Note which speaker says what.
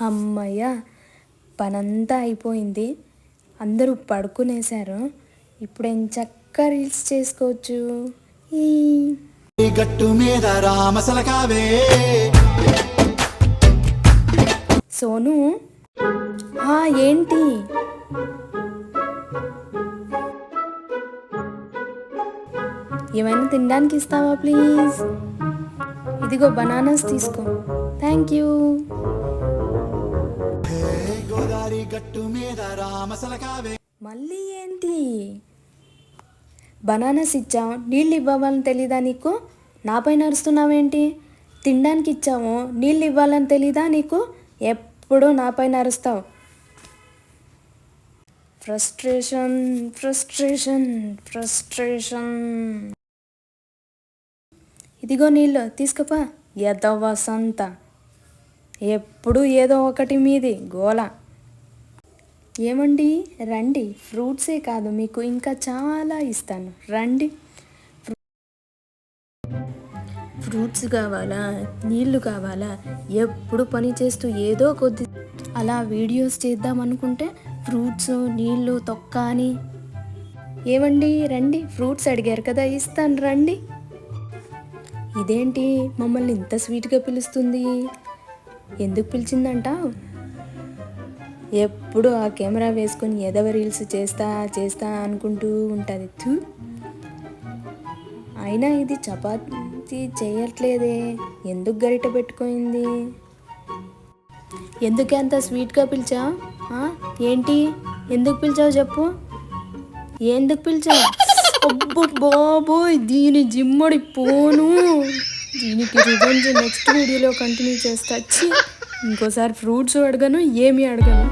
Speaker 1: అమ్మయ్య, పనంతా అయిపోయింది. అందరూ పడుకునేశారు. ఇప్పుడు చక్కగా రీల్స్ చేసుకోవచ్చు. ఈ గట్టు మీద రామసలకావే సోను. ఏంటి? ఏమైనా తినడానికి ఇస్తావా ప్లీజ్? ఇదిగో బనానాస్ తీసుకో. Thank you. మళ్ళీ ఏంటి? బనానాస్ ఇచ్చావు, నీళ్ళు ఇవ్వాలని తెలీదా నీకు? నాపై నరుస్తున్నావేంటి? తినడానికి ఇచ్చాము, నీళ్ళు ఇవ్వాలని తెలీదా నీకు? ఎప్పుడు నాపై నరుస్తావు. Frustration frustration frustration. ఇదిగో నీళ్ళు తీసుకుపా. ఎదవసంత ఎప్పుడు ఏదో ఒకటి మీది గోల. ఏమండి, రండి. ఫ్రూట్సే కాదు, మీకు ఇంకా చాలా ఇస్తాను, రండి. ఫ్రూట్స్ కావాలా, నీళ్ళు కావాలా? ఎప్పుడు పని చేస్తూ ఏదో కొద్ది అలా వీడియోస్ చేద్దాం అనుకుంటే ఫ్రూట్స్, నీళ్ళు, తొక్క అని. ఏమండి, రండి. ఫ్రూట్స్ అడిగారు కదా, ఇస్తాను, రండి. ఇదేంటి మమ్మల్ని ఇంత స్వీట్గా పిలుస్తుంది? ఎందుకు పిలిచిందంటావు? ఎప్పుడు ఆ కెమెరా వేసుకొని ఎదవ రీల్స్ చేస్తా అనుకుంటూ ఉంటుంది. అయినా ఇది చపాతీ చేయట్లేదే, ఎందుకు గరిట పెట్టుకుంది? ఎందుకు అంత స్వీట్గా పిలిచావు? ఏంటి, ఎందుకు పిలిచావు చెప్పు? ఎందుకు పిలిచావు? అబ్బో బాబోయ్, దీని జిమ్మడి పోను. దీనికి రివెంజ్ నెక్స్ట్ వీడియోలో కంటిన్యూ చేస్తా. ఇంకోసారి ఫ్రూట్స్ అడగను, ఏమీ అడగను.